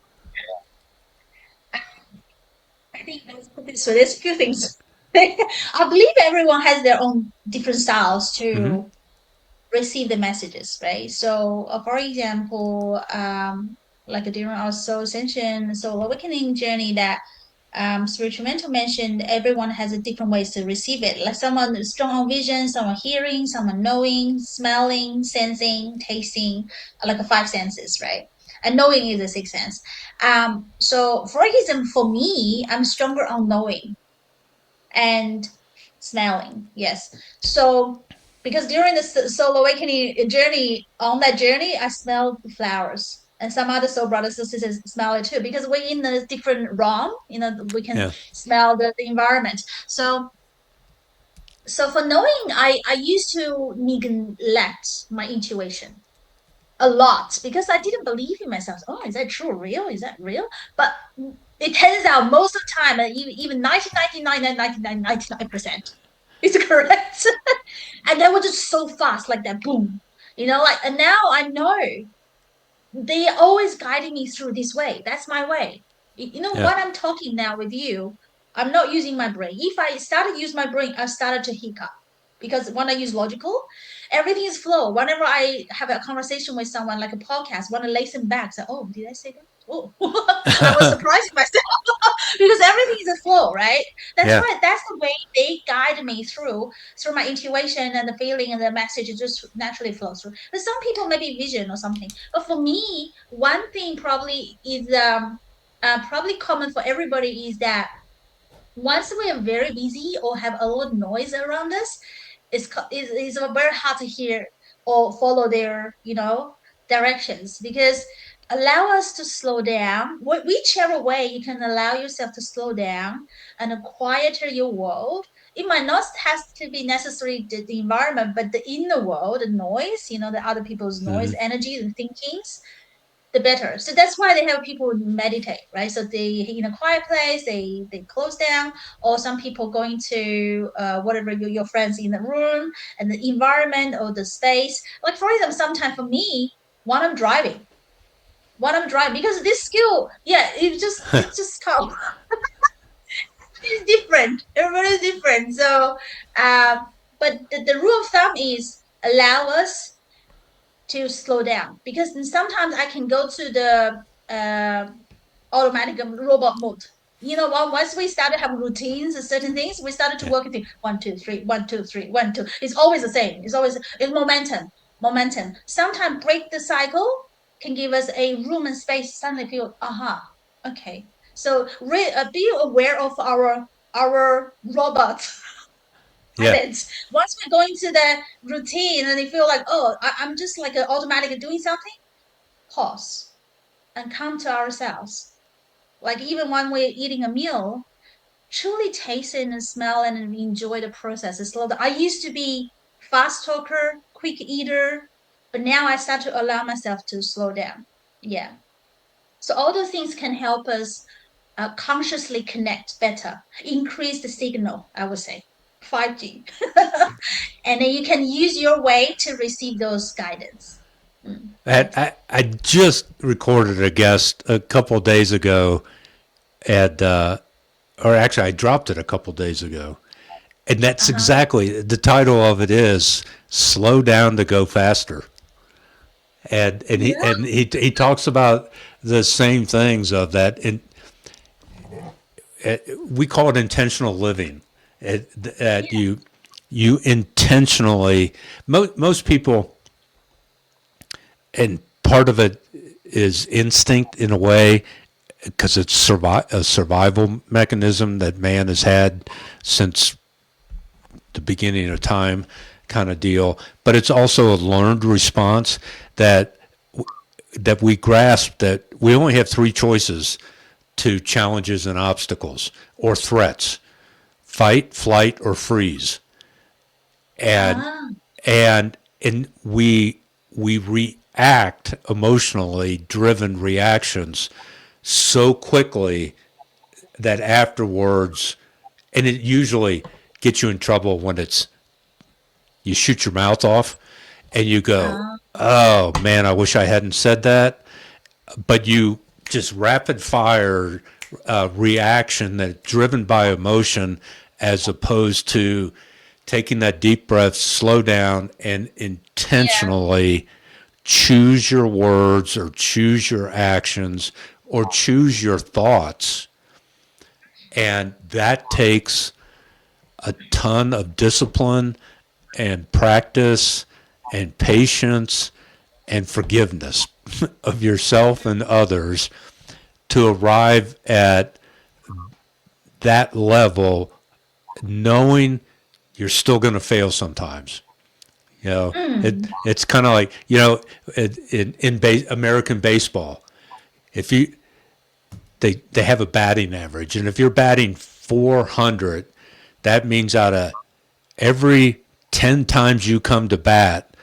I think let's put this way. There's a few things. I believe everyone has their own different styles Mm-hmm. to receive the messages, right? So, for example, like during our soul ascension, soul awakening journey that spiritual mentor mentioned, everyone has a different ways to receive it. Like someone is strong on vision, someone hearing, someone knowing, smelling, sensing, tasting, like the five senses, right? And knowing is the sixth sense. So for example, for me, I'm stronger on knowing and smelling. Yes. So because during the soul awakening journey, on that journey, I smelled the flowers. And some other soul brothers and sisters smell it too, because we're in a different realm. We can Yeah. smell the environment. So for knowing, I used to neglect my intuition a lot because I didn't believe in myself. Oh, is that true? Real? Is that real? But it turns out most of the time, even 99% is correct. And that was just so fast, like that, boom. And now I know they always guiding me through this way. That's my way. Yeah. When I'm talking now with you, I'm not using my brain. If I started to use my brain, I started to hiccup because when I use logical, everything is flow. Whenever I have a conversation with someone like a podcast, when I listen back, say, "Oh, did I say that?" Oh, I was surprised myself because everything is a flow, right? That's Yeah. why that's the way they guide me through my intuition and the feeling and the message. It just naturally flows through. But some people maybe vision or something. But for me, one thing probably is probably common for everybody is that once we are very busy or have a lot of noise around us, it's very hard to hear or follow their directions because allow us to slow down. Whichever way you can allow yourself to slow down and quieter your world. It might not have to be necessary the environment, but the inner world, the noise, the other people's noise, Mm-hmm. energy, and thinkings, the better. So that's why they have people meditate, right? So they in a quiet place, they close down, or some people going to whatever your friends in the room and the environment or the space. Like for example, sometimes for me, when I'm driving, because this skill, yeah, it's just come. It's different. Everybody's different. So, but the rule of thumb is allow us to slow down because sometimes I can go to the automatic robot mode. Once we started having routines and certain things, we started to Yeah. work with 1, 2, 3, 1, 2, 3, 1, 2. It's always the same. It's momentum, momentum. Sometimes break the cycle can give us a room and space. Suddenly feel, okay. So be aware of our robot Yeah. habits. Once we go into the routine and they feel like, oh, I'm just like automatically doing something, pause and come to ourselves. Like even when we're eating a meal, truly taste it and smell and enjoy the process. It's slow. I used to be fast talker, quick eater, but now I start to allow myself to slow down. Yeah. So all those things can help us consciously connect better, increase the signal, I would say. 5G. And then you can use your way to receive those guidance. I, 5G. I just recorded a guest a couple of days ago or actually I dropped it a couple of days ago. And that's Uh-huh. exactly the title of it is Slow Down to Go Faster. And he Yeah. and he he talks about the same things of that, and we call it intentional living. That Yeah. you intentionally, most people, and part of it. is instinct in a way because it's a survival mechanism that man has had since the beginning of time kind of deal, but it's also a learned response that that we grasp that we only have three choices to challenges and obstacles or threats: fight, flight, or freeze. And Ah, and we react emotionally driven reactions so quickly that afterwards, and it usually gets you in trouble when it's you shoot your mouth off and you go, ah, oh man, I wish I hadn't said that. But you just rapid fire reaction that's driven by emotion as opposed to taking that deep breath, slow down, and yeah. intentionally choose your words or choose your actions or choose your thoughts. And that takes a ton of discipline and practice and patience and forgiveness of yourself and others to arrive at that level, knowing you're still going to fail sometimes. Mm. It's kind of like in American baseball, if you they have a batting average, and if you're batting 400, that means out of every 10 times you come to bat,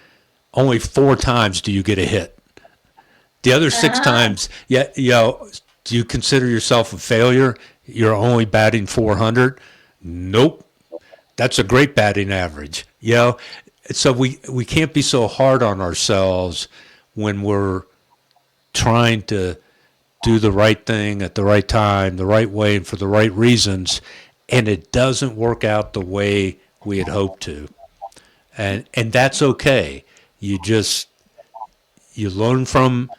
only four times do you get a hit. The other six Uh-huh. times, yeah, do you consider yourself a failure? You're only batting 400? Nope. That's a great batting average. So we can't be so hard on ourselves when we're trying to do the right thing at the right time, the right way, and for the right reasons, and it doesn't work out the way we had hoped to. And that's okay. You just you learn from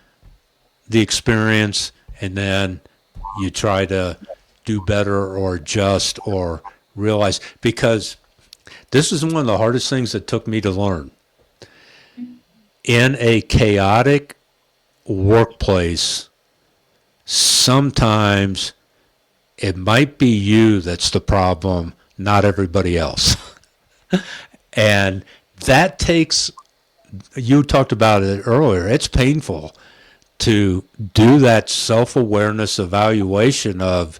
the experience, and then you try to do better or adjust or realize, because this is one of the hardest things that took me to learn. In a chaotic workplace, sometimes it might be you that's the problem, not everybody else. And that takes, you talked about it earlier, it's painful to do that self awareness evaluation of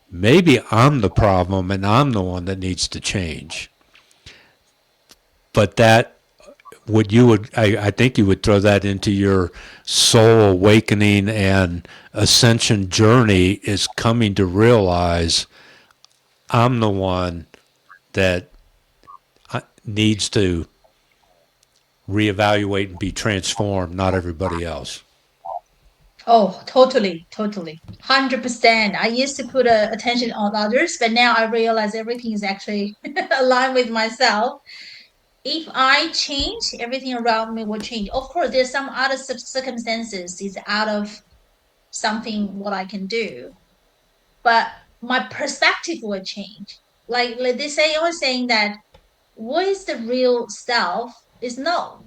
maybe I'm the problem and I'm the one that needs to change. But that would you would I think you would throw that into your soul awakening and ascension journey, is coming to realize I'm the one that needs to reevaluate and be transformed, not everybody else. Oh, totally, totally. 100%. I used to put attention on others, but now I realize everything is actually aligned with myself. If I change, everything around me will change. Of course, there's some other circumstances is out of something what I can do, but my perspective will change. Like they say, always saying that what is the real self is not,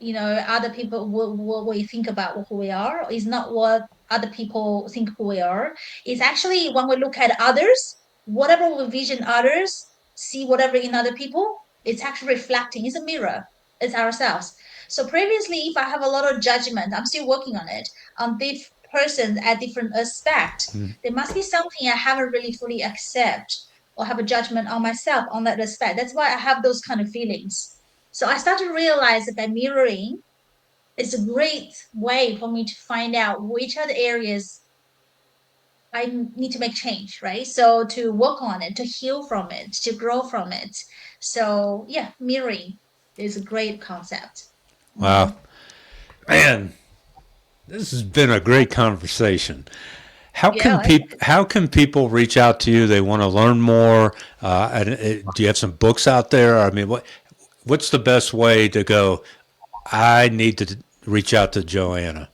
other people what we think about who we are is not what other people think who we are. It's actually when we look at others, whatever we vision others, see whatever in other people, it's actually reflecting. It's a mirror. It's ourselves. So previously, if I have a lot of judgment, I'm still working on it on this person at different aspect. There must be something I haven't really fully accept or have a judgment on myself on that aspect. That's why I have those kind of feelings. So I started to realize that by mirroring is a great way for me to find out which are the areas I need to make change, right? So to work on it, to heal from it, to grow from it. So yeah, mirroring is a great concept. Wow. Mm. Man, this has been a great conversation. Yeah, How can people reach out to you? They want to learn more. Do you have some books out there? I mean, what's the best way to go? I need to reach out to Joanna.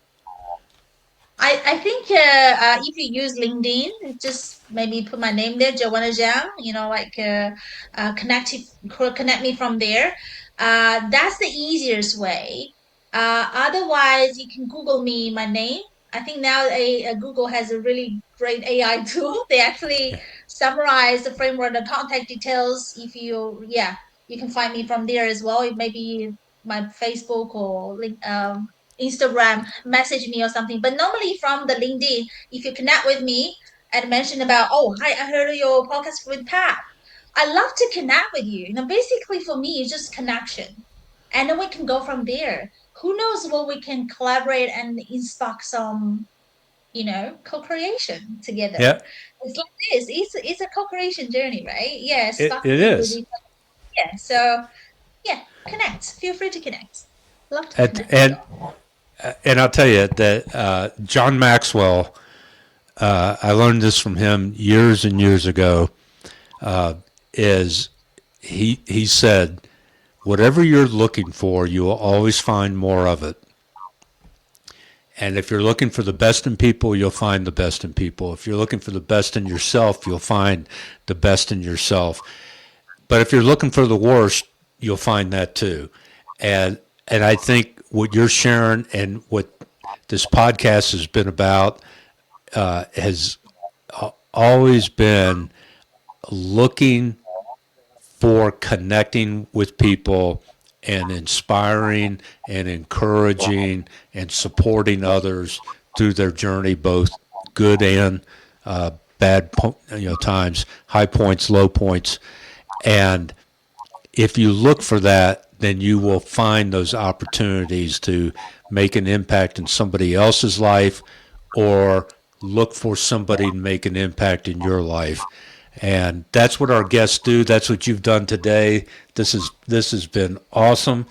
I think if you use LinkedIn, just maybe put my name there, Joanna Zhang. Connect me from there. That's the easiest way. Otherwise, you can Google me, my name. I think now Google has a really great AI tool. They actually Yeah. summarize the framework, the contact details. If you, yeah, you can find me from there as well. It may be my Facebook or Instagram, message me or something. But normally from the LinkedIn, if you connect with me and mention about, oh, hi, I heard your podcast with Pat. I love to connect with you. Basically for me, it's just connection. And then we can go from there. Who knows what we can collaborate and spark some, co-creation together. Yeah, It's like this. It's a co-creation journey, right? Yeah, it sparking with is. each other. Yeah. So yeah, connect. Feel free to connect. Love to And, connect. and, and I'll tell you that John Maxwell, I learned this from him years and years ago, is he said, whatever you're looking for, you will always find more of it. And if you're looking for the best in people, you'll find the best in people. If you're looking for the best in yourself, you'll find the best in yourself. But if you're looking for the worst, you'll find that too. And and I think what you're sharing and what this podcast has been about has always been looking for connecting with people and inspiring and encouraging and supporting others through their journey, both good and bad, times, high points, low points, and if you look for that, then you will find those opportunities to make an impact in somebody else's life or look for somebody to make an impact in your life. And that's what our guests do. That's what you've done today. This has been awesome.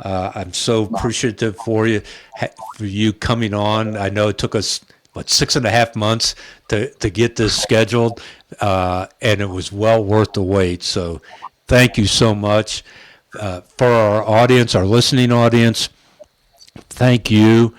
I'm so appreciative for you coming on. I know it took us 6.5 months to get this scheduled, and it was well worth the wait. So thank you so much. For our audience, our listening audience, thank you.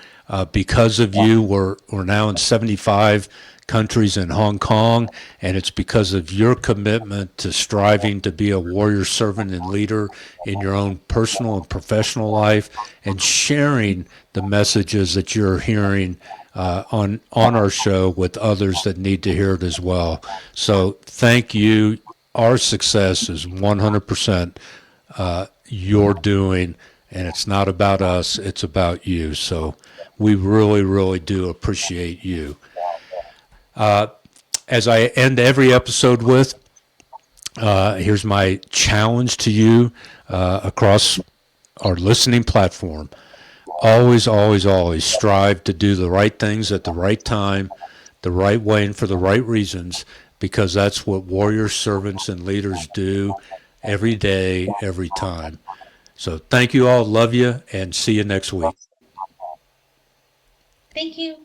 Because of you, we're now in 75 countries in Hong Kong, and it's because of your commitment to striving to be a warrior servant and leader in your own personal and professional life, and sharing the messages that you're hearing on our show with others that need to hear it as well. So thank you. Our success is 100% your doing, and it's not about us, it's about you. So we really, really do appreciate you. As I end every episode with, here's my challenge to you across our listening platform. Always, always, always strive to do the right things at the right time, the right way, and for the right reasons, because that's what warrior servants and leaders do every day, every time. So thank you all. Love you, and see you next week. Thank you.